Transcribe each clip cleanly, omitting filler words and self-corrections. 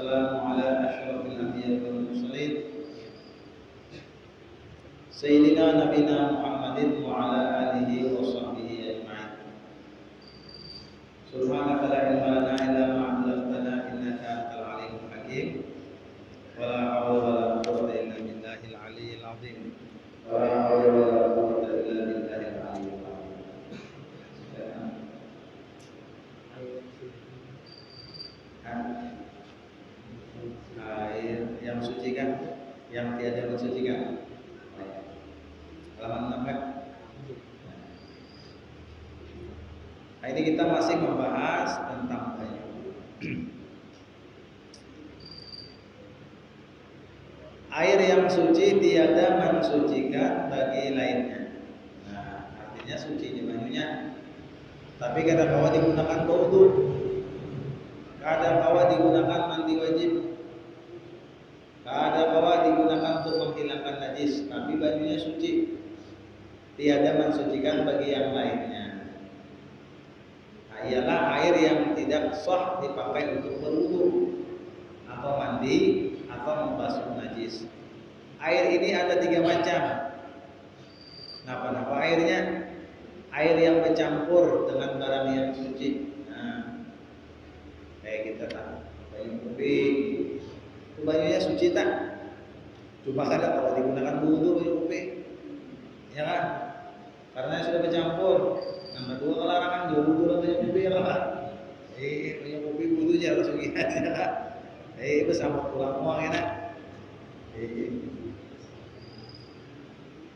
wassalamu ala asyrafil anbiya'i wal mursalin sayyidina nabiyina Muhammadin wa ala alihi wa sahbihi ajma'in. Subhanaka la ilma lana illa ma 'allamtana innaka antal alimul hakim. Wa la haula wa la quwwata illa billahil aliyyil azim. Wa la haula wa la quwwata illa billahil aliyyil azim. Air yang suci kan, yang tiada mensucikan. Halaman 6 kan? Nah, ini kita masih membahas tentang banyu. Air yang suci tiada mensucikan bagi lainnya. Nah, artinya suci di banyunya. Tapi kadang kala digunakan wudu, kadang kala digunakan mandi wajib, kadang kala digunakan untuk menghilangkan najis. Tapi banyunya suci, tiada mensucikan bagi yang lainnya. Nah, ialah air yang tidak sah dipakai untuk berwudu atau mandi atau membasuh najis. Air ini ada 3 macam. Napa airnya? Air yang bercampur dengan barang yang suci. Nah, kayak kita tahu banyu kopi, itu banyunya suci tak? Cuma kadang kalau digunakan wudu banyu kopi, ya kan? Karena sudah bercampur. Nomor 2 kelarangan jual wudu dan banyu kopi ya kan? Banyu kopi wudunya harus begini ya kan? Bersama pulang uang enak.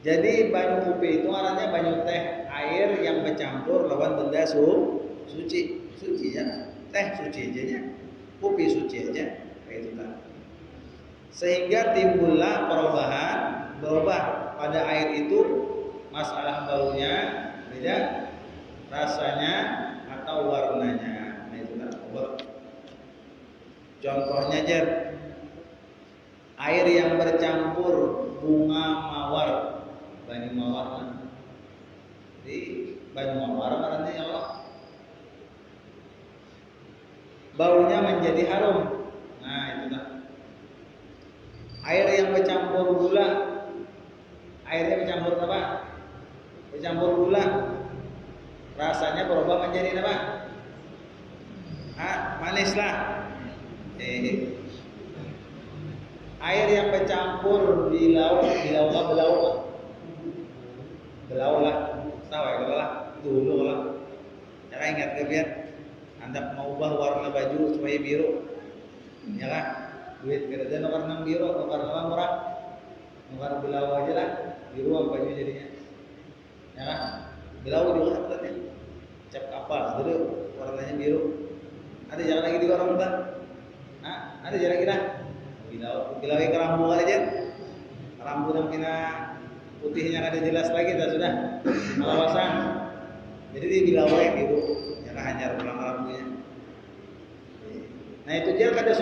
Jadi banyu kopi itu artinya banyu teh, air yang bercampur lawan benda suci. Suci ya. Teh suci aja ya. Kopi suci aja. Kayak itu kan. Sehingga timbullah berubah pada air itu, masalah baunya beda, rasanya atau warnanya. Nah itu kan. Contohnya aja, air yang bercampur bunga mawar, banyu mawar. Jadi banyu mawar artinya ya Allah, baunya menjadi harum. Nah itu kan. Air yang bercampur gula, airnya bercampur apa? Bercampur gula, rasanya berubah menjadi apa? Manis lah. Air yang bercampur di laut belau lah, tahu ya kalau lah dulu lah. Jangan ingat kalian, Anda mau ubah warna baju supaya biru, ya kan? Duit kerja warna biru atau warna murah, warna belau aja lah, biru apa baju jadinya, ya kan? Belau juga katanya, cap kapal, jadi warnanya biru. Ada jalan lagi di orang bukan? Ada jalan lagi lah. Bilau kerambu aja, kerambu dan kena putihnya ada jelas lagi, dah sudah alawasan. Jadi di bilau gitu, jangan hanya pulang kerambunya. Nah itu dia kada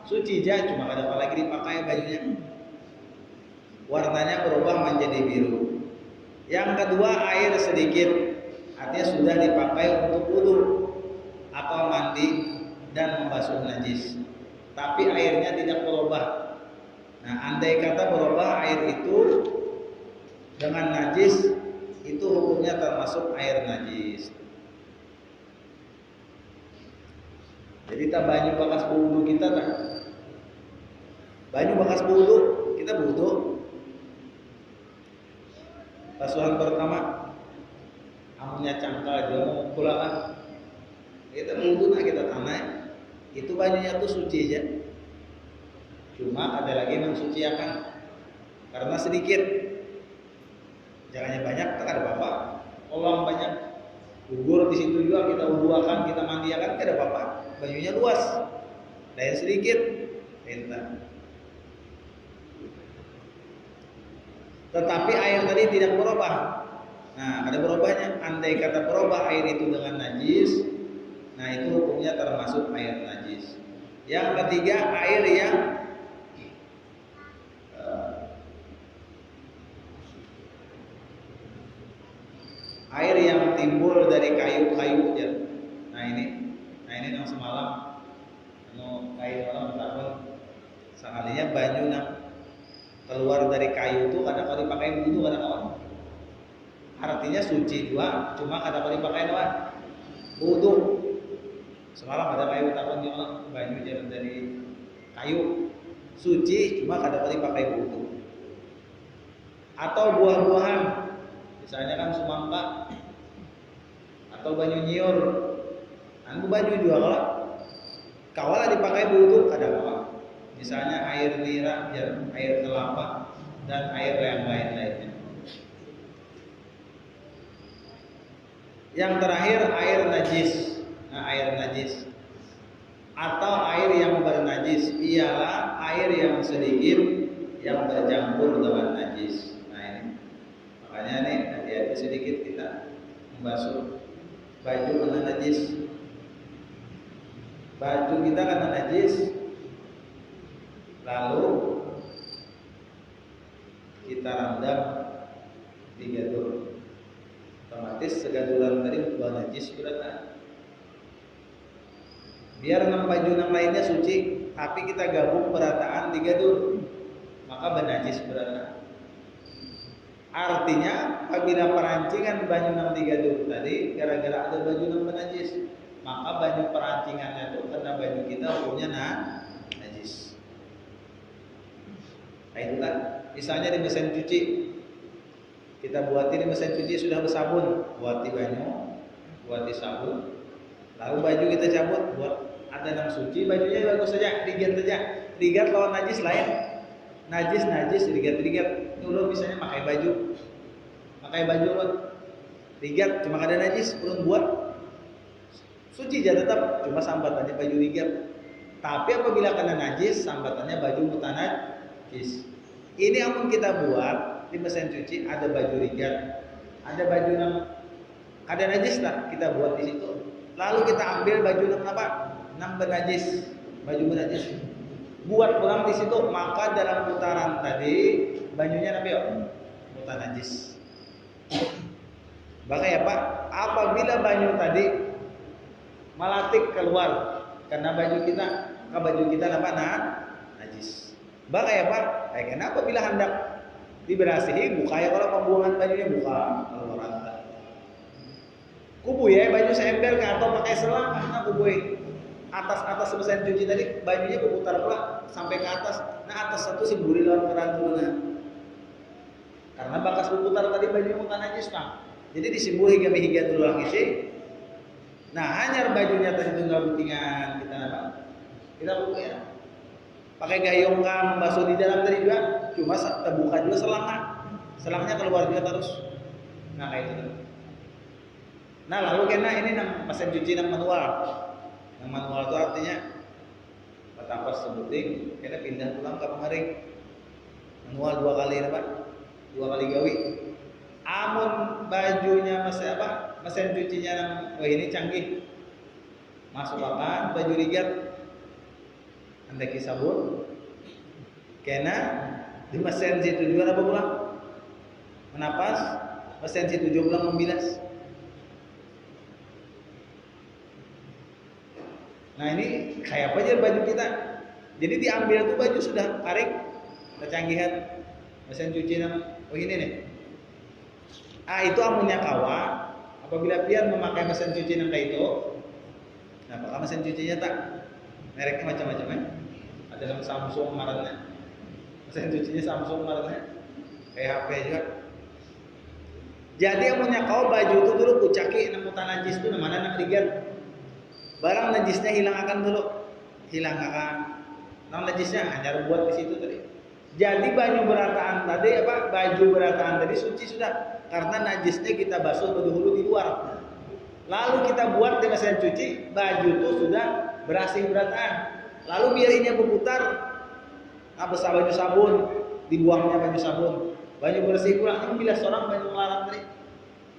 suci aja, cuma kada apa lagi dipakai bajunya. Warnanya berubah menjadi biru. Yang kedua air sedikit, artinya sudah dipakai untuk wudu atau mandi dan membasuh najis. Tapi airnya tidak berubah. Nah, andai kata berubah air itu dengan najis, itu hukumnya termasuk air najis. Jadi tak banyu bekas wudu kita tak? Banyu bekas wudu kita wudu. Basuhan pertama, amunnya cangkal dia mau pulang. Kita wudu nak kita tanah. Itu banyunya tuh suci aja. Cuma ada lagi mensuciakan karena sedikit. Jangannya banyak, tak ada apa-apa. Kalau banyak gugur di situ juga kita wuduakan, kita mandiakan, tak ada apa-apa. Banyunya luas, dan sedikit, entah. Tetapi air tadi tidak berubah. Nah, ada berubahnya. Andai kata berubah air itu dengan najis, nah itu hukumnya termasuk air najis. Yang ketiga air yang timbul dari kayu-kayu aja. Nah ini yang semalam kain orang takon sekalinya banyu nang keluar dari kayu itu kadang kalau dipakai wudu kadang kawan. Artinya suci juga, cuma kadang kalau dipakai apa? Wudu. Semalam ada kayu takon di orang banyu jalan dari kayu suci, cuma kadang kalau dipakai wudu. Atau buah-buahan, misalnya kan semangka atau banyu nyiur, anu banyu juga kalau dipakai wudu kadang-kadang. Misalnya air nira, air kelapa dan air yang lain-lainnya. Yang terakhir air najis. Nah, air najis atau air yang bernajis ialah air yang sedikit yang bercampur dengan najis. Makanya nih hati-hati sedikit kita membasuh baju karena najis. Baju kita karena najis, lalu kita rendam di gadur. Otomatis segaduran tadi buah najis berarti. Biar enam baju yang lainnya suci, tapi kita gabung perataan di gadur, maka bernajis berarti. Artinya apabila perancingan banyu nang digaduh tadi gara-gara ada baju nang najis, maka banyu perancingannya itu karena baju kita punya najis. Nah itulah misalnya di mesin cuci kita buati di mesin cuci sudah bersabun, buati banyu, buati sabun, lalu baju kita cabut, buat ada nang suci bajunya bagus saja, rigat lawan najis lain. Najis rigat dulu misalnya pakai baju buat rigat cuma ada najis ulun buat suci aja tetap cuma sambatannya baju rigat. Tapi apabila kena najis sambatannya baju mutanah najis. Ini amun kita buat di mesin cuci ada baju rigat, ada baju yang ada najis lah kita buat di situ. Lalu kita ambil baju yang apa? Nang bernajis, baju bernajis. Buat pulang di situ, maka dalam putaran tadi bajunya nabi mutan najis. Maka ya Pak, apabila banyu tadi malatik keluar karena baju kita apa najis. Maka ya Pak, kenapa bila hendak diberasihi buka ya kalau pembuangan bajunya buka keluaran. Kubu ya baju saya ember ke atau pakai selang karena kubu atas mesin cuci tadi bajunya berputar pula sampai ke atas. Nah atas satu si buri lawan keran dulu karena bakas berputar tadi bajunya mutan najis Pak. Jadi disimbul higa dulu lang isi. Nah hanya bajunya tadi tunggal butingan kita buka ya. Pakai gayung kan basuh di dalam tadi juga, cuma terbuka juga selangnya keluar juga terus. Nah kayak itu. Nah lalu kena ini nang mesin cuci nang manual. Yang manual itu artinya petapas sebuting kita pindah pulang ke pengaring manual 2 kali gawi. Amun bajunya mesin cucinya ini canggih masukkan baju rigat andaki sabun kena di mesin situ juga apa pulang menapas mesin situ juga pulang membilas. Nah ini kayak apa aja baju kita. Jadi diambil tuh baju sudah kering, kecanggihan mesin cuci ini nih. Itu amunnya kawa. Apabila pian memakai mesin cuci kayak itu, nah apakah mesin cucinya tak mereknya macam-macam ya? Ada yang Samsung merahnya, mesin cucinya Samsung merahnya, kayak HP juga. Jadi amunnya kawa baju itu dulu kucaki namutan najis itu namanya nang rigat. Barang najisnya hilangkan dulu, Nang najisnya hanya buat di situ tadi. Jadi baju berataan tadi suci sudah, karena najisnya kita basuh dahulu di luar. Lalu kita buat di mesin cuci, baju itu sudah bersih berataan. Lalu biarinnya berputar, besar baju sabun, dibuangnya baju sabun, baju bersih pula. Ini bilas orang baju melarang tadi,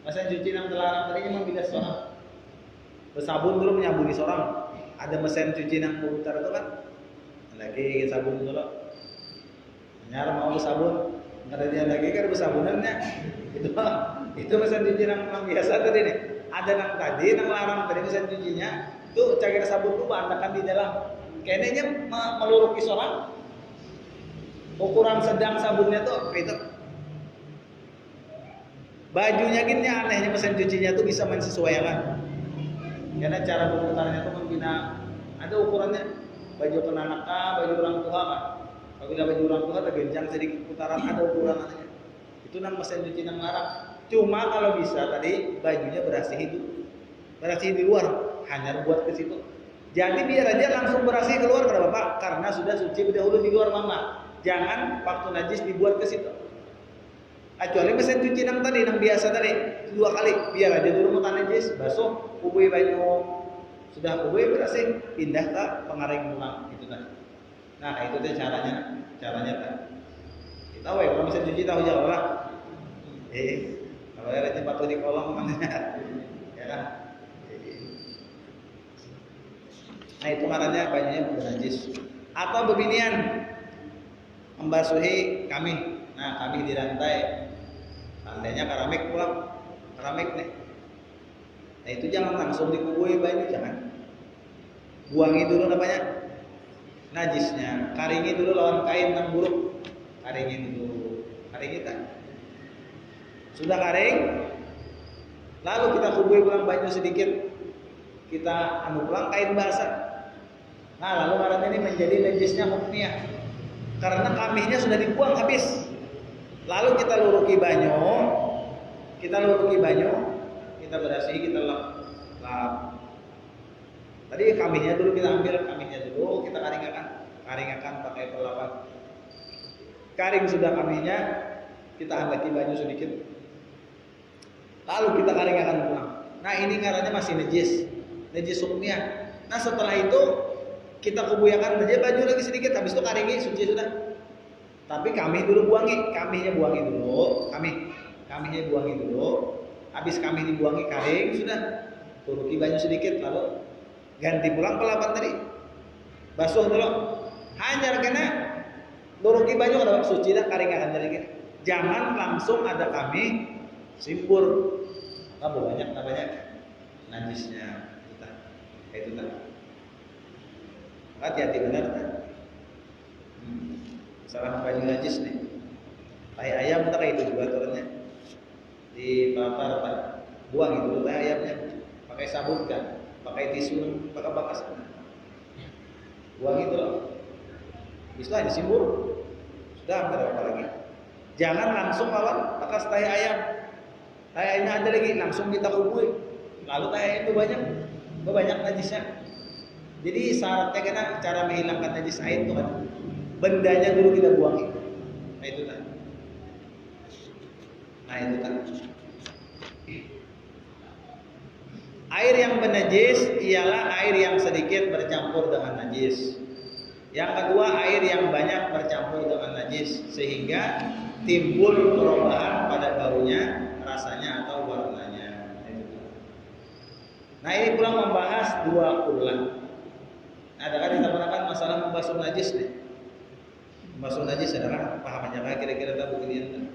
mesin cuci yang terlarang tadi memang bilas orang. Bersabun dulu menyabuni seorang. Ada mesin cuci yang berputar itu kan. Lagi sabun dulu. Nyar mau bersabun. Enggak ada dia lagi kan bersabunannya. Itu mesin cuci yang biasa tadi nih. Ada yang tadi yang larang tadi mesin cucinya. Tuh cair sabun tuh bandakan di dalam. Kayaknya meluruki seorang ukuran sedang sabunnya tuh itu. Bajunya gini anehnya mesin cucinya tuh bisa mensesuaikan. Karena cara berputarnya tuh membina ada ukurannya. Baju anak baju orang tua kan. Apabila baju orang tua tergenjang sedikit putaran ada ukurannya. Itu nama mesin cuci yang larang. Cuma kalau bisa tadi bajunya berasih di luar, hanya buat ke situ. Jadi biar aja langsung berasih keluar kepada Bapak karena sudah suci dahulu di luar mama. Jangan waktu najis dibuat ke situ. Kecuali mesin cuci yang tadi, yang biasa tadi 2 kali, biar aja dulu mau najis, basuh, kubui baju, sudah kubui berasih, pindah ke pengaring ulang itu tadi. Nah itu teh caranya kan. Kita tahu ya kalau mesin cuci tahu jauh lah. Kalau ada tempat di kolong kan, ya kan. Nah itu caranya bajunya najis. Atau bebinian membasuhi kami. Nah kami di lantainya keramik pulang, keramik nih. Nah itu jangan langsung dikubui baju, jangan. Buangi dulu namanya najisnya, karingi dulu lawan kain yang buruk, karingi tak. Sudah karing, lalu kita kubui pulang baju sedikit, kita pulang kain basah. Nah lalu karena ini menjadi najisnya hukmiyah, karena kaminya sudah dibuang habis. Lalu kita luruki banyu, kita berasih, kita lap. Tadi kaminya dulu kita ambil, kita karingakan pakai pelapan. Karing sudah kaminya, kita handaki banyu sedikit. Lalu kita karingakan pulang. Nah ini karena masih najis hukmiyah. Nah setelah itu kita kubuyakan aja baju lagi sedikit, habis itu karingi suci sudah. Tapi kaminya buangi dulu. Habis kami dibuangi karing sudah, turuki banyu sedikit lalu ganti pulang pelapan tadi. Basuh dulu. Hanya kena turuki banyu ada suci dah karing akan jadi. Jangan langsung ada kami simpur. Banyak najisnya kita. Itu tadi. Hati-hati benar kan? Salah baju najis nih. Tai ayam tak kayak itu juga turunnya. Di patar buang itu tai ayamnya. Pakai sabun kan, pakai tisu, pakai bakas. Buang itu loh. Bisa aja simbur. Sudah enggak ada apa lagi. Jangan langsung lawan bekas tai ayam. Tai ayamnya ada lagi langsung kita kubui. Lalu tai ayam itu banyak najisnya. Jadi syaratnya kena cara menghilangkan najis air itu kan bendanya dulu kita buangi. Nah itu kan. Air yang bernajis ialah air yang sedikit bercampur dengan najis. Yang kedua air yang banyak bercampur dengan najis sehingga timbul perubahan pada baunya, rasanya atau warnanya. Nah ini pula membahas 2 ulah. Ada kan kita pernah masalah membasuh najis nih. Membasuh najis adalah pahamannya kan kira-kira tahu beginian.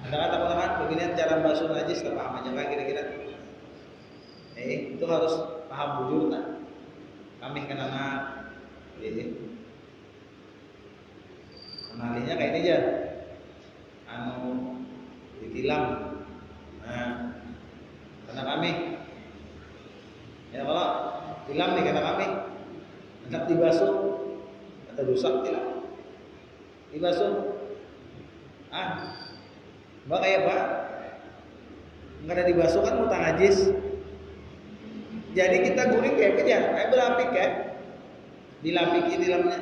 Ada kata pernah beginian cara membasuh najis tak pahamannya kan kira-kira. Itu harus paham bujur tak. Kami kenana kenalinya kayak ini aja. Ditilam. Nah, karena kami ya kalau tilam nih kata kami hendak dibasuh atau rusak tilam dibasuh mbak kayak apa nggak ada dibasuh kan mutang najis jadi kita guring kayak kejar kayak berlapik kan dilapiki tilamnya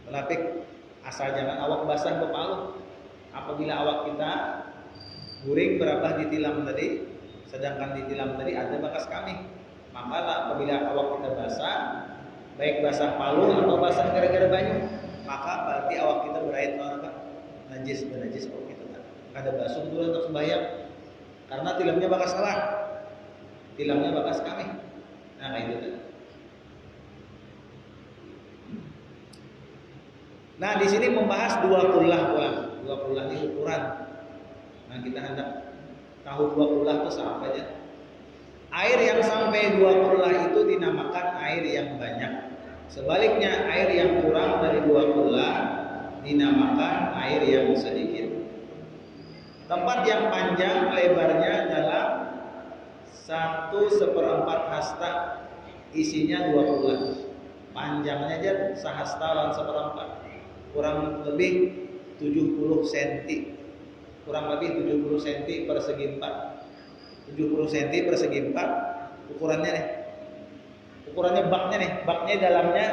berlapik asal jangan awak basah berpalu apabila awak kita guring berapa ditilam tadi sedangkan di tilam tadi ada bekas kami. Maka apabila awak kita basah, baik basah palu atau basah gara-gara banyu, maka berarti awak kita berair apa? Najis awak kita. Kada basuh dulu untuk sembahyang. Karena tilamnya bekas awak. Tilamnya bekas kami. Nah, kayak gitu. Nah, di sini membahas 2 kullah. 2 kullah ini ukuran. Nah, kita hendak tahu 2 kullah itu apa aja. Air yang sampai 2 kullah itu dinamakan air yang banyak. Sebaliknya air yang kurang dari 2 kullah dinamakan air yang sedikit. Tempat yang panjang lebarnya dalam 1/4 hasta, isinya 2 kullah. Panjangnya aja sehasta lawan 1/4, kurang lebih 70 cm. Kurang lebih 70 cm persegi 4. 70 cm persegi 4 ukurannya nih. Ukurannya baknya nih, baknya dalamnya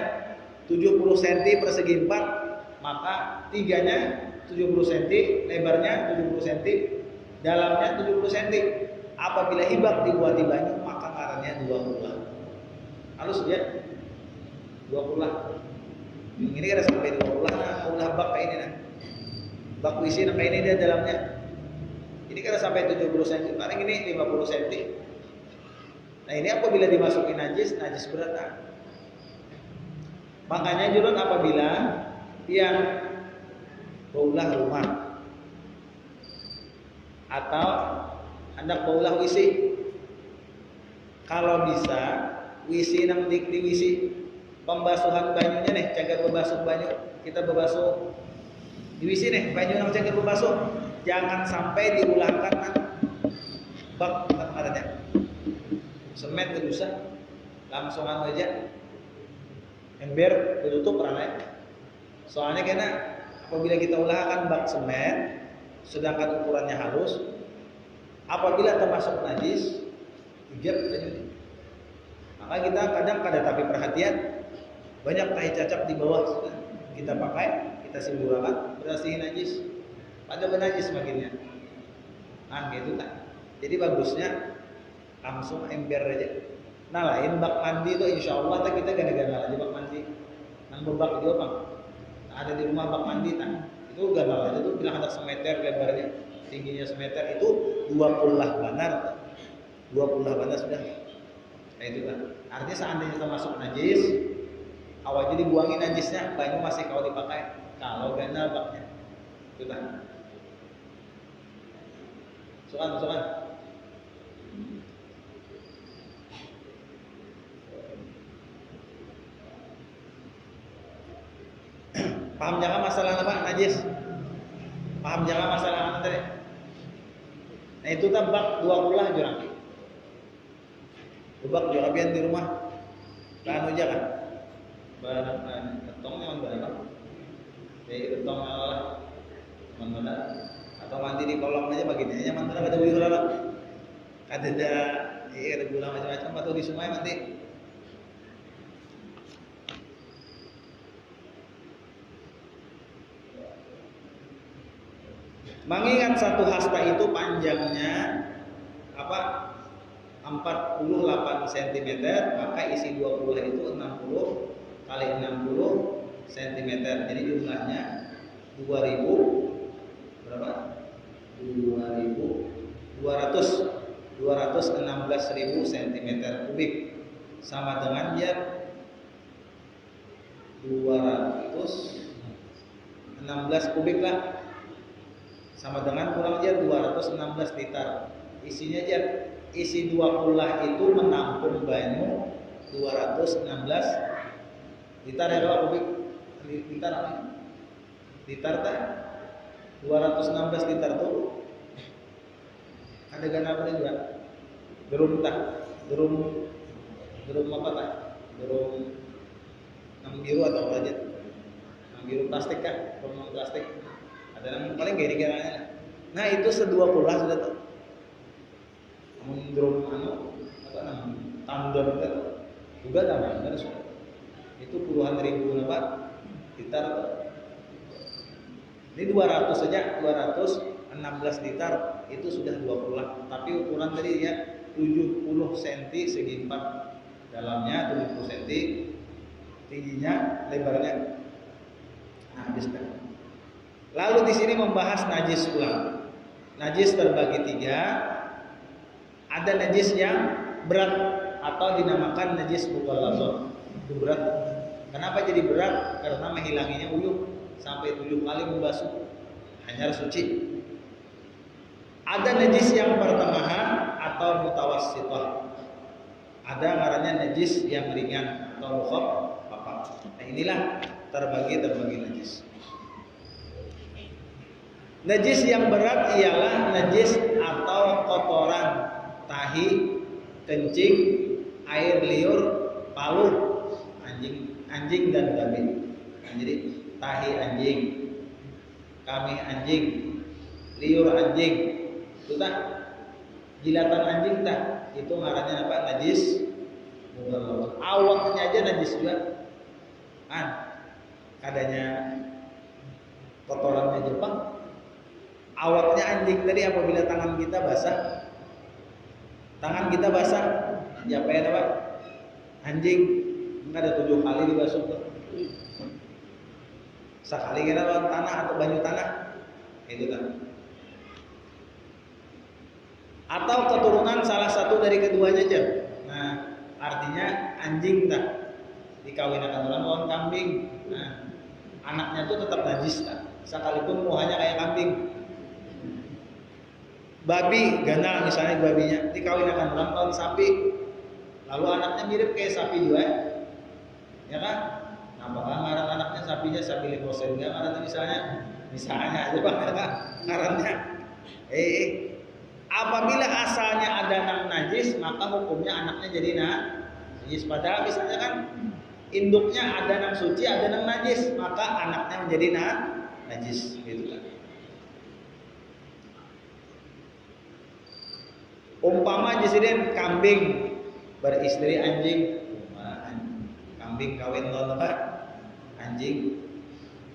70 cm persegi 4, maka tiganya 70 cm, lebarnya 70 cm, dalamnya 70 cm. Apabila hibak dibuat di banyu, maka ngarannya 2 kullah. Halus ya? 2 kullah. Ini kan sampai 2 kullah, nah ulah bak kayak ini nah. Bak isi nah kayak ini dia dalamnya. Ini kan sampai 70 cm, paling ini 50 cm. Nah ini apabila dimasuki najis berat nah. Makanya julun apabila yang baulah rumah atau hendak baulah wisi, kalau bisa wisi nang di wisi pembasuhan banyunya nih, cagar bebasuh banyu, kita bebasuh di wisi nih, banyu nang cagar bebasuh, jangan sampai diulangkan kan bak katanya semen kedusa langsung aja ember ditutup ranai. Soalnya karena apabila kita ulahkan bak semen sedangkan ukurannya halus, apabila termasuk najis hijab banyu. Maka kita kadang tapi perhatian banyak tahi cacap di bawah kita pakai, kita simburakan bersihin najis, pada benajis makinnya. Nah gitu kan. Jadi bagusnya langsung ember aja. Nah lain bak mandi itu insya Allah kita gana-gana aja bak mandi. Nang bebak juga bang. Nah, ada di rumah bak mandi kan. Itu ganal aja tuh bilang ada semeter lebarnya, tingginya semeter itu 2 kullah banar. 2 kullah banar sudah. Nah itu kan. Artinya seandainya kita masuk najis, awal jadi buangin najisnya, banyu masih kalau dipakai. Kalau ganal baknya. Itu kan. Soal. Paham jangan masalah apa najis? Paham jangan masalah apa tadi? Nah itu kan bak 2 kullah jurang. Bak juga biar di rumah. Kan aja kan. Barang ketong yang barang. Jadi ketong Allah mana atau mandi di kolam aja bagiannya mana ada beli lah. Ada gula macam-macam atau di sungai mandi. Mengingat satu hasta itu panjangnya 48 cm, maka isi 20 itu 60 kali 60 cm. Jadi jumlahnya 2000 berapa? 216.000 cm kubik, sama dengan dia 216 kubik lah, sama dengan kurang aja 216 liter. Isinya aja isi 2 kullah itu menampung banyu 216 liter ya berapa kubik? Liter apa? Liter tak? 216 liter tuh ada gana apa juga? Drum tak? Drum apa tak? Drum yang biru atau apa aja? Yang biru plastik kan? Drum plastik. Ada yang paling gede garanya. Nah itu sedua kullah sudah tuh. Drum apa namanya? Tandon itu juga namanya sudah. Itu puluhan ribu apa? Liter. Ini 200 saja, 216 liter itu sudah 2 kullah. Tapi ukuran tadi ya 70 cm segi 4, dalamnya 70 cm, tingginya, lebarnya. Nah, habis kan. Lalu di sini membahas najis ulang. Najis terbagi 3. Ada najis yang berat atau dinamakan najis mughalladhah. Itu berat. Kenapa jadi berat? Karena menghilanginya uyuh sampai 7 kali membasuh, hanya suci. Ada najis yang pertengahan atau mutawassithah. ada ngarannya najis yang ringan atau mukhaffaf. Nah inilah terbagi najis. Najis yang berat ialah najis atau kotoran tahi, kencing, air liur, palu, anjing dan babi. Nah, jadi tahi anjing, kami anjing, liur anjing, itu tak jilatan anjing tak itu ngarannya apa? Najis. Awaknya aja najis juga. Kadanya kotorannya Jepang. Awaknya anjing tadi apabila tangan kita basah, ya apa ya Pak? Anjing enggak ada 7 kali dibasuh tuh. Sekali kena lawan tanah atau banyu tanah. Itu kan. Atau keturunan salah satu dari keduanya aja. Nah, artinya anjing tak dikawinkan orang lawan kambing. Nah, anaknya tuh tetap najis tak. Sekalipun muhanya kayak kambing. Babi, ganal misalnya babinya dikawinkan orang lawan sapi. Lalu anaknya mirip kayak sapi juga. Ya kan? Apakah ngaran anaknya sapinya sapi lekosen enggak ngarannya misalnya aja Bang ngarannya. Apabila asalnya ada nang najis, maka hukumnya anaknya jadi najis. Padahal misalnya kan induknya ada nang suci, ada nang najis, maka anaknya menjadi najis gitu kan. Umpama jisiden kambing beristri anjing, kambing kawin lawan anjing,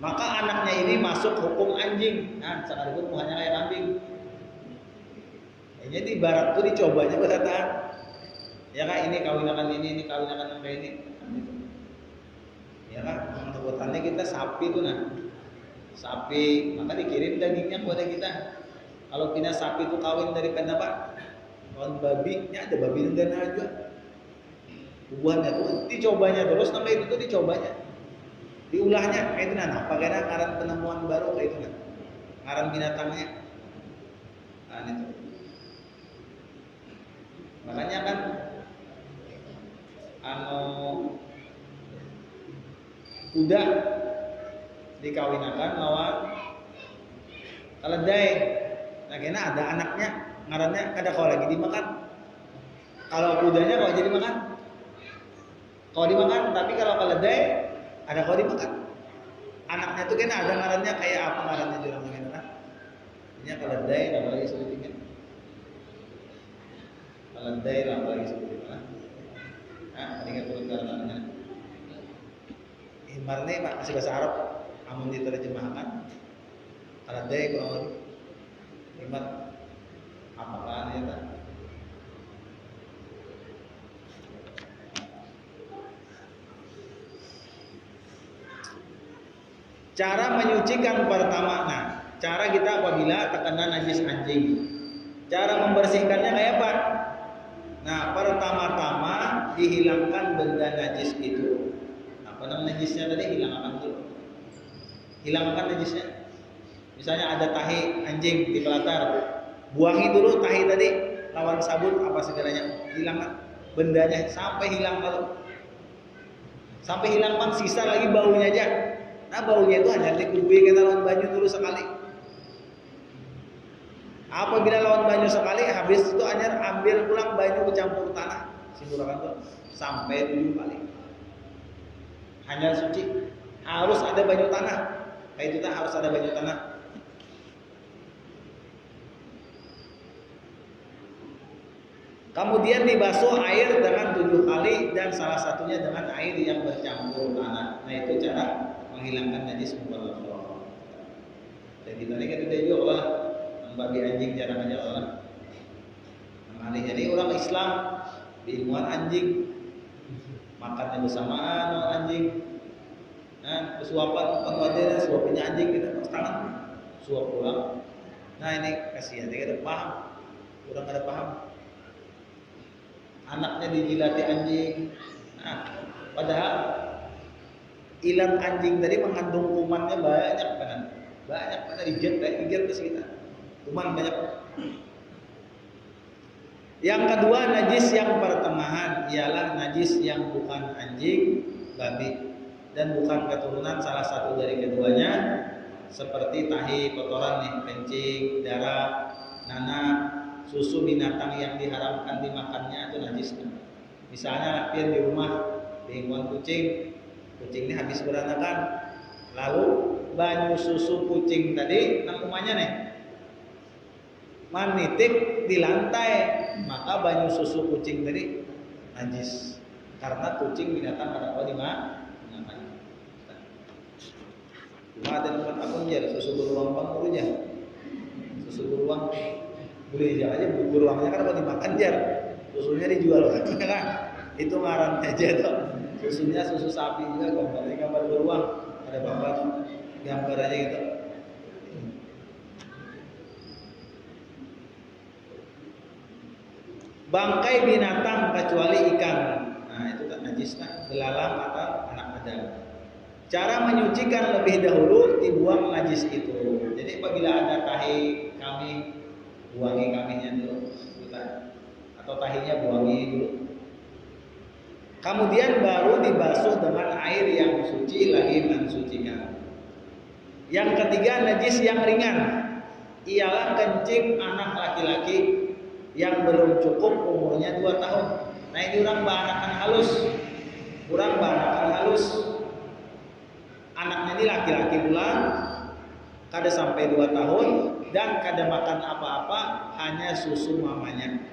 maka anaknya ini masuk hukum anjing. Nah, sekalipun hanya kayak kambing. Jadi barat tuh dicobanya berdataan. Ya kan ini kawinakan ini kawinakan yang kayak ini. Ya kan, sebutannya kita sapi tuh nah. Sapi, maka dikirim dagingnya kepada kita. Kalau kita sapi itu kawin dari apa? Kawan babi, ya ada babi dan dana juga. Buahnya tuh dicobanya terus sampai itu tuh dicobanya. Diulahnya kayak itu nah, apa karena ngaran penemuan baru kayak itu nah. Ngaran binatangnya. Nah, itu. Makanya kan kuda dikawinakan lawan keledai. Nah, kena ada anaknya ngarannya kada kalau lagi dimakan. Kalau kudanya kalau jadi makan. Kalau dimakan, tapi kalau keledai ada kalau dimakan. Anaknya tuh kena ada ngarannya kayak apa ngarannya jurang kan? Ini keledai apa lagi sebutinnya? Keledai apa lagi sebutinnya? Ingat dulu karannya. Marne masih bahasa Arab, amun diterjemahkan. Keledai kurang lebih. Imat apakah ya kan? Cara menyucikan pertama, nah cara kita apabila terkena najis anjing, cara membersihkannya kayak apa? Nah pertama-tama dihilangkan benda najis itu. Apa namanya najisnya tadi hilangkan dulu. Hilangkan najisnya. Misalnya ada tahi anjing di pelatar, buangi dulu tahi tadi lawan sabun apa segalanya, hilangkan bendanya sampai hilang kalau sampai hilang pan sisa lagi baunya aja. Nah baunya itu hanya dikubui kita lawan banyu dulu sekali. Apabila lawan banyu sekali habis itu hanya ambil pulang banyu bercampur tanah simbolakan tuh sampai 7 kali. Hanya suci harus ada banyu tanah. Kayak itu tak harus ada banyu tanah. Kemudian dibasuh air dengan 7 kali dan salah satunya dengan air yang bercampur tanah. Nah itu cara menghilangkan najis mukallaf. Jadi tadi kan udah juga Allah membabi anjing jarang aja Allah. Jadi orang Islam ilmuwan anjing makannya bersamaan anjing. Nah kesuapan penguatnya suapnya anjing kita tangan suap pulang. Nah ini kasihan dia ada paham, orang ada paham. Anaknya dijilati anjing. Nah padahal ilat anjing tadi mengandung kumannya banyak kan? Banyak mana iget ke sekitar. Kuman banyak. Yang kedua, najis yang pertengahan ialah najis yang bukan anjing, babi, dan bukan keturunan salah satu dari keduanya, seperti tahi, kotoran nih, kencing, darah, nanah, susu binatang yang diharamkan dimakannya itu najis. Misalnya pian di rumah diingwan kucing, kucingnya habis beranakan, lalu banyu susu kucing tadi nang umanya nih manitik di lantai, maka banyu susu kucing tadi najis karena kucing binatang pada apa dimakan. Cuma ada tempat akun aja susu beruang pengurunya, susu beruang boleh aja beruangnya kan apa dimakan jar, susunya dijual kan, itu ngaran aja tuh. Susunya susu sapi juga, gambar beruang, ada bapak tuh gambar aja gitu. Bangkai binatang kecuali ikan, nah itu tak najis, nah belalang atau anak adam. Cara menyucikan lebih dahulu dibuang najis itu. Jadi apabila ada tahi kambing, buangi kambingnya dulu, atau tahinya buangi dulu. Kemudian baru dibasuh dengan air yang suci lagi mensucikan. Yang ketiga, najis yang ringan ialah kencing anak laki-laki yang belum cukup umurnya 2 tahun. Nah ini orang banakan halus. Orang banakan halus. Anaknya ini laki-laki pulang, kada sampai 2 tahun dan kada makan apa-apa, hanya susu mamanya.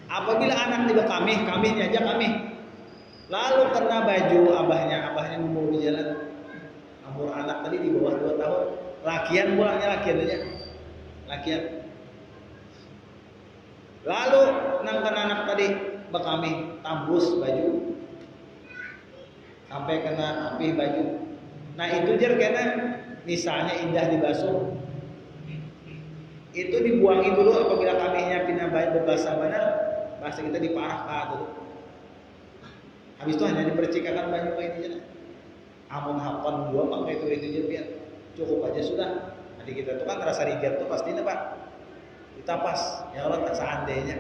Apabila anak tiba kamihnya aja kamih. Lalu kena baju abahnya mau di jalan. Umur anak tadi di bawah 2 tahun. Lakian pulangnya lakian aja. Lakian. Lalu nangkan anak tadi bekami tambus baju sampai kena api baju. Nah itu jar kena misalnya indah dibasuh, itu dibuangi dulu apabila kaminya pindah berbahasa benar, bahasa kita diparah dulu. Habis itu hanya dipercikakan banyu kayak ini aja. Amun hapan dua pakai itu aja biar cukup aja sudah. Adik kita tuh kan rasa rigat tuh pasti nih pak. Kita pas, ya Allah seandainya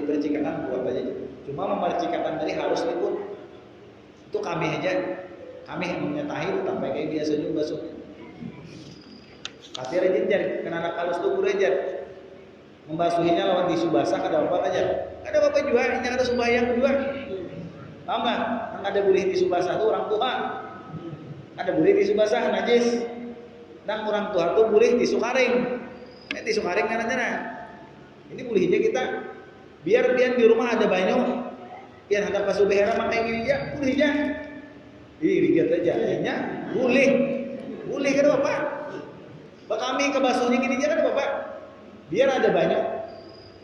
dipercikakan buat aja. Cuma memercikakan tadi harus dipun. Itu kami aja, kami yang menyatahi sampai kayak biasa juga basuhnya. Pasti rajin jar, kena anak halus tuh belajar. Membasuhinya lawan tisu basah kada apa aja. Kada apa juga, ini ada sembahyang juga. Paham nggak? Yang ada boleh tisu basah tuh orang tua. Ada boleh tisu basah najis. Dan orang tua tuh boleh tisu kering. Tisu kering kan aja nah. Ini boleh aja kita biar di rumah ada banyak. Biar hendak basuh behera pakai gini aja, boleh aja. Ih, lihat aja akhirnya boleh. Boleh kan Bapak? Kami kebasuhnya gini aja kan Bapak? Biar ada banyak.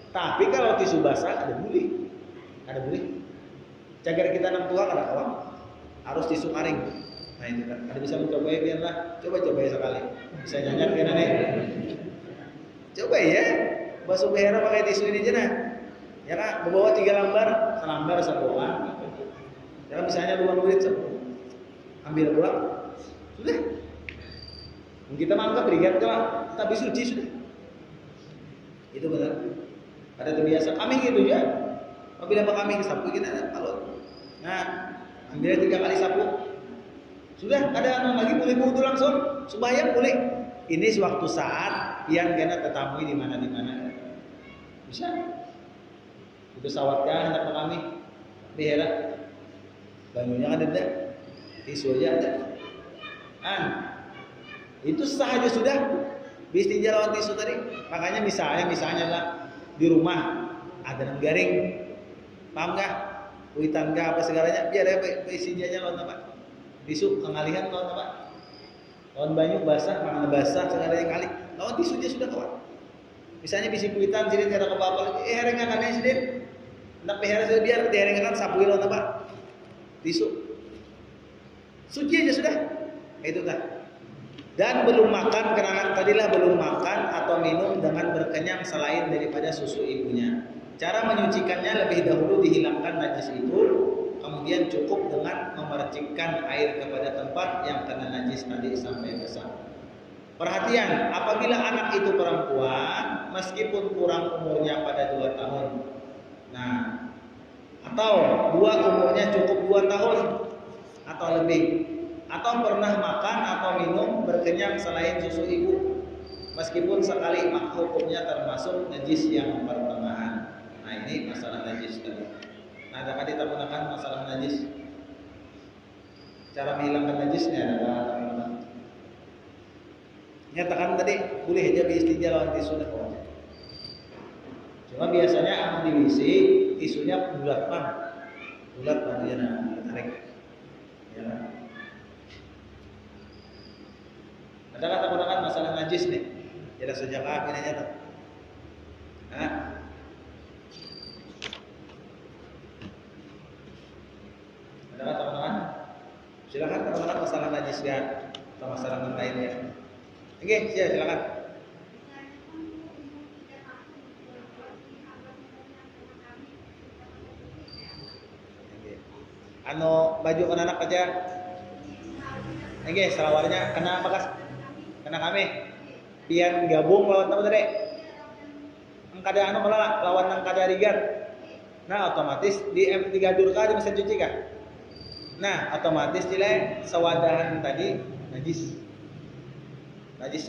Tapi kalau tisu basah ada boleh. Ada boleh. Cagar kita anak tua kada kawan. Harus tisu kering. Nah itu kan. Ada bisa mencoba ya biarlah. Coba sekali. Bisa nyanyar kan nih. Coba ya, basuh behera pakai tisu ini aja nah. Ya kan, bawa 3 lembar, selambar sebulan. Ya misalnya 2 menit ambil pulang. Sudah. Kita mangkap rigat lah, tapi suci sudah. Itu benar. Ada terbiasa kami gitu ya. Apabila kami sapu kita kalau. Nah, ambil 3 kali sapu. Sudah, ada lagi boleh wudu langsung, sembahyang boleh. Ini suatu saat yang kena tetamui di mana bisa. Itu sawatnya hendak kami behera, banyunya ada, tisu aja ada. Itu sah aja sudah. Bistinja lawan tisu tadi. Makanya misalnya lah di rumah ada yang garing, paham nggak? Kuitan nggak apa segalanya, biar ya bistinja aja lawan apa? Tisu kengalihan lawan apa? Lawan banyu basah, mana basah segalanya kali. Lawan tisu aja sudah kawan. Misalnya bisi kuitan jadi tidak apa-apa lagi. Herengan aneh sih. Nak behera sudah biar diherengan sapu lawan apa? Tisu. Suci aja sudah. Itu kan. Dan belum makan karena tadilah belum makan atau minum dengan berkenyang selain daripada susu ibunya. Cara menyucikannya lebih dahulu dihilangkan najis itu, kemudian cukup dengan memercikkan air kepada tempat yang kena najis tadi sampai basah. Perhatian, apabila anak itu perempuan, meskipun kurang umurnya pada 2 tahun. Nah, atau umurnya cukup 2 tahun atau lebih, atau pernah makan atau minum berkenyang selain susu ibu, meskipun sekali, maka hukumnya termasuk najis yang pertengahan. Nah, ini masalah najis tadi. Nah, tadi kita gunakan masalah najis. Cara menghilangkan najisnya adalah nyatakan tadi boleh aja istinja lawan tisu dan kawan. Cuma biasanya aman di WC tisunya bulat ya, nah tarik. Ya. Ada kata gunakan masalah najis nih. Jadi sejak kapan aja tuh. Hah? Ada kata gunakan? Silakan kata masalah najis ya atau masalah lainnya. Oke, silakan. Baju anak aja. Oke, selawarnya kena bekas kena kami. Pian gabung lawan apa tadi? Engkada malah lawan engkada rigar. Nah, otomatis di digadur di mesin cuci kah? Nah, otomatis nilai sewadahan tadi najis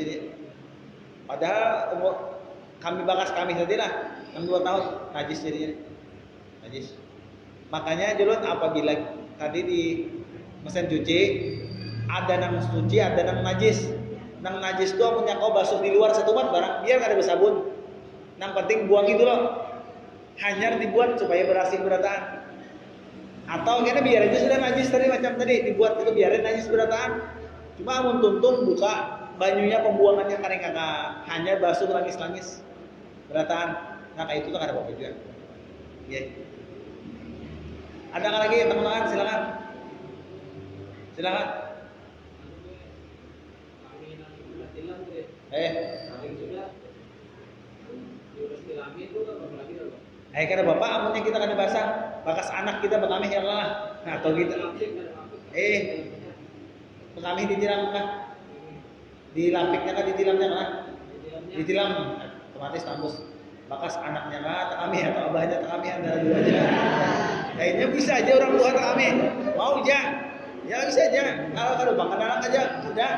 ini. Padahal umur kami bakas kami tadi lah 2 tahun najis jadinya. Najis. Makanya dulu apabila tadi di mesin cuci ada nang suci, ada nang najis. Nang najis itu punya kau basuh di luar setumat barang biar kada bersabun. Nang penting buang itu loh. Hanyar dibuat supaya bersih berataan. Atau kena biar aja sudah najis tadi macam tadi dibuat itu biarin najis berataan. Cuma amun tuntung buka banyunya pembuangannya karena kakak hanya basuh langis-langis berataan. Nah kayak itu tuh ada apa juga. Yeah. Ada lagi teman-teman silakan. Silakan. Kada bapak amunnya kita kada basah, bakas anak kita bekami ya lah. Nah, atau kita bekami ditilam kah? Dilapiknya kah ditilamnya kah? Ditilam otomatis tembus. Bakas anaknya kah kami atau abahnya kami antara dua aja. Kayaknya bisa aja orang tua kami. Mau aja. Ya bisa aja. Kalau bahkan anak aja udah.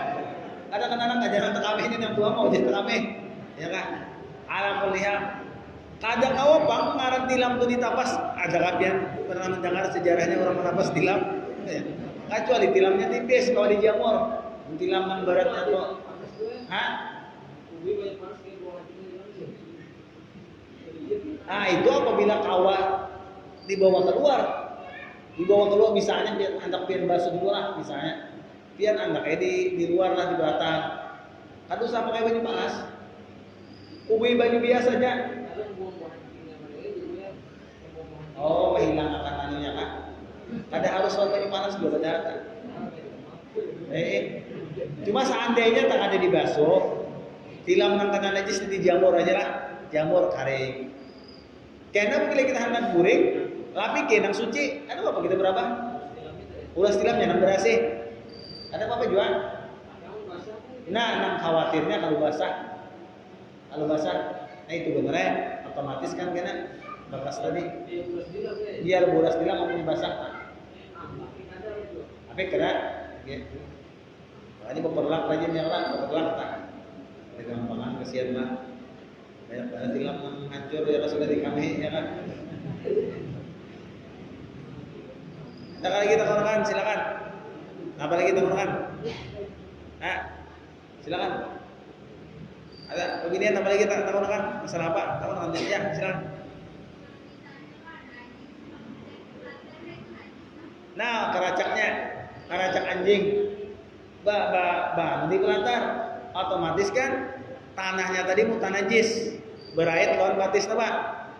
Ada kan anak aja nanti kami ini yang tua mau jadi kami. Ya kan? Alam melihat kadang awal bang ngaran tilam tuh ditapas. Ada kapian pernah mendengar sejarahnya orang menapas tilam? Ya. Kecuali tilamnya tipis kalau dijamur. Tilam yang beratnya tuh. Hah? Nah itu apabila kawah dibawa keluar misalnya biar anak pian basuh dulu lah misalnya pian anaknya di luar lah di belakang kan tuh sama kayak baju panas ubi baju biasa aja menghilangkan anunya kan ada harus baju panas juga ada cuma seandainya tak ada dibasuh tilam nang kena najis dijamur aja lah jamur kering karena bila kita hendak guring tapi kenang suci ada apa kita berapa ulas tilamnya nang berasih ada apa jual nah nang khawatirnya kalau basah nah itu benernya otomatis kan kena bakas tadi dia ulas tilam mau basah tapi kena gitu ini memperlak aja yang lah memperlak tak ada gampangan kesian lah banyak banget tilam hancur ya rasa dari kami ya kan. Ada kali kita konekan silakan. Apa lagi kita konekan? Silakan. Ada beginian apa lagi kita konekan? Masalah apa? Kita konekan ya silakan. Nah keracak anjing. Di pelantar otomatis kan tanahnya tadi mutan najis berait lawan batis apa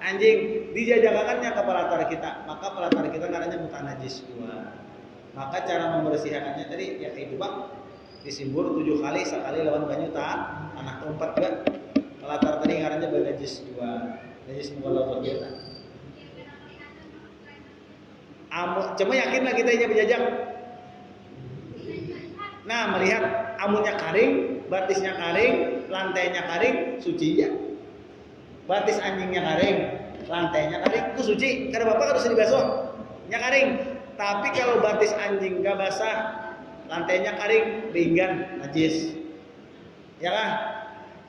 anjing dijajakakannya ke pelatar kita maka pelatar kita karena mutan najis juga maka cara membersihkannya tadi ya itu bang disimbur 7 kali sekali lawan banyu tanah tempat juga pelatar tadi karena bernajis juga najis muka kita cuma yakinlah kita ini berjajak nah melihat amunnya kering batisnya kering, lantainya kering, suci ya. Batis anjingnya kering, lantainya kering, itu suci. Karena bapak harus dibasuh, nya kering. Tapi kalau batis anjing gak basah, lantainya kering, ringgan, najis. Ya kan?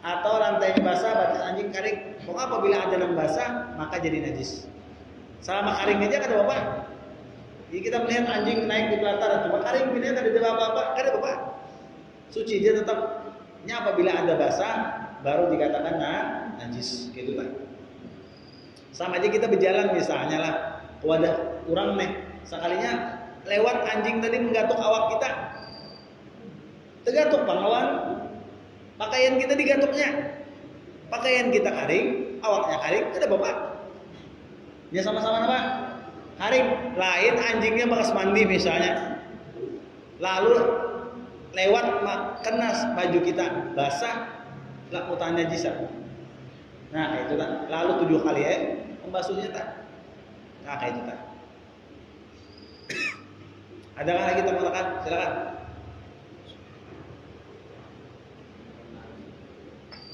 Atau lantainya basah, batis anjing kering. Pokoknya apabila ada yang basah, maka jadi najis. Selama kering aja kata bapak. Jadi kita melihat anjing naik di pelataran, coba kering, melihat ada apa-apa, kata bapak. Suci dia tetapnya apabila ada basah, baru dikatakan najis, gitu kan. Sama aja kita berjalan misalnya lah, wadah kurang nih, sekalinya lewat anjing tadi menggatuk awak kita, tergatuk pahlawan, pakaian kita digatuknya, pakaian kita kering, awaknya kering, ada bapak. Ya sama-sama apa? Kering. Lain anjingnya bekas mandi misalnya, lalu lewat kena baju kita basah, lah utangnya najis. Nah itu tak. Lalu 7 kali membasuhnya tak. Nah kayak itu tak. Adakah lagi teman-teman? Silakan.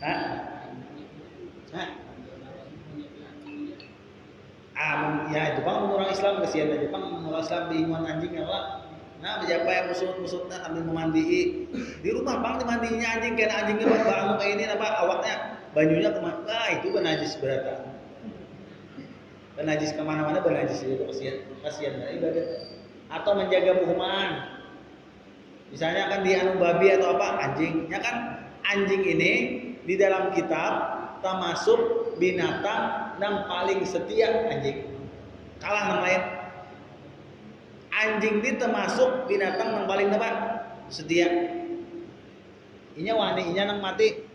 Hah? Hah? Ya Jepang orang Islam kesian Jepang orang Islam diinguan anjing ya Pak. Nah siapa yang musut-musutnya sambil memandi di rumah bang dimandinya anjing kayak anjingnya bangun kayak ini apa awaknya banyunya kemana? Nah itu benajis berata. Benajis kemana-mana benajis itu kasihan dari ibadah. Atau menjaga perumahan. Misalnya kan di anu babi atau apa anjingnya kan anjing ini di dalam kitab termasuk binatang yang paling setia anjing. Kalah yang lain. Anjing ini termasuk binatang yang paling apa? Setia. Inya wani, inya nang mati.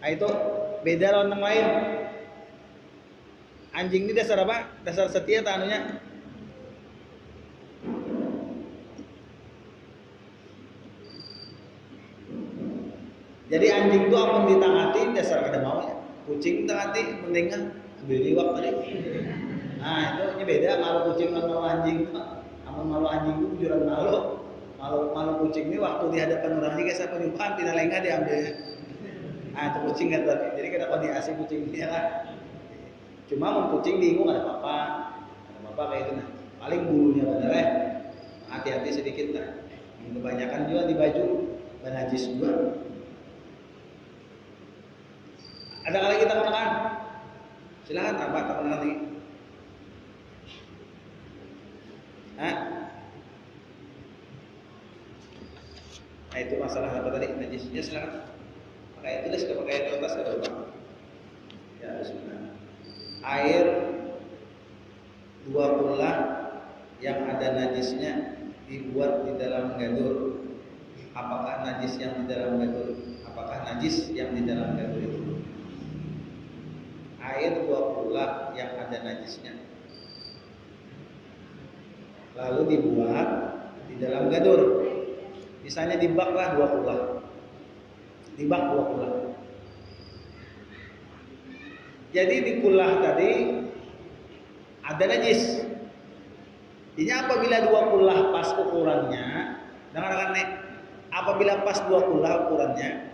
Nah itu beda lawan yang lain. Anjing ini dasar apa? Dasar setia tanunya. Jadi anjing itu amun ditangati dasar kada mau ya. Kucing tangati mendingan ambil liwak tadi. Nah itu ini beda malu kucing dan malu anjing. Amun malu anjing itu bujuran malu. Malu kucing ini waktu di hadapan orang jika saya penyumpahan tidak lengah diambilnya. Nah itu kucing kan tadi. Jadi kada kondisi kucing ini kan. Cuma amun kucing diingung ada apa-apa. Ada apa-apa kayak itu nah. Paling bulunya benar ya. Hati-hati sedikit lah. Kebanyakan juga di baju najis juga. Ada kali kita katakan, silakan tambah nanti. Nah itu masalah apa tadi najisnya silakan. Pakai tulis ke pakai kertas ke bawah. Ya bismillah. Air 2 pula yang ada najisnya dibuat di dalam gadur. Apakah najis yang di dalam gadur? Apakah najis yang di dalam gadur itu? Air 2 pula yang ada najisnya lalu dibuat di dalam gadur, misalnya di bak lah 2 pula, di bak 2 pula. Jadi di kulah tadi ada najis. Ini apabila 2 kulah pas ukurannya, dengarkan nih, apabila pas 2 kulah ukurannya,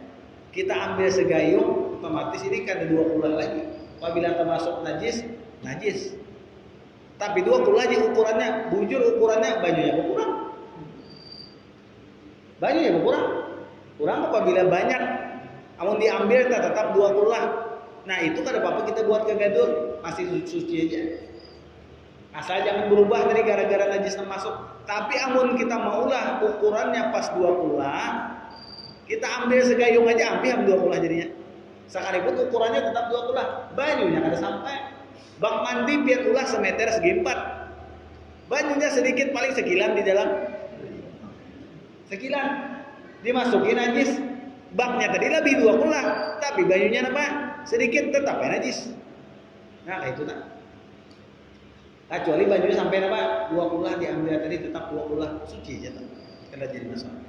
kita ambil segayung, otomatis ini kan ada 2 kulah lagi. Apabila termasuk najis, najis. Tapi 2 kulah aja ukurannya, bujur ukurannya bajunya berkurang. Bajunya berkurang. Kurang apabila banyak, namun diambil tetap 2 kulah. Nah itu kan apa-apa kita buat ke gadur, masih suci aja. Asal jangan berubah dari gara-gara najis yang masuk. Tapi amun kita maulah ukurannya pas 2 kulah, kita ambil segayung aja, ambil 2 kulah jadinya. Sekalipun ukurannya tetap 2 kulah, bajunya kada sampai. Bak mandi biar ulah semeter segi 4. Bajunya sedikit paling sekilan di dalam. Sekilan. Dimasukin najis. Baknya tadi lebih 2 kulah, tapi bajunya apa? Sedikit tetap najis. Nah kayak itu tak. Kecuali bajunya sampai apa? 2 kulah diambil tadi tetap 2 kulah, suci aja tak. Kena jadi masalah.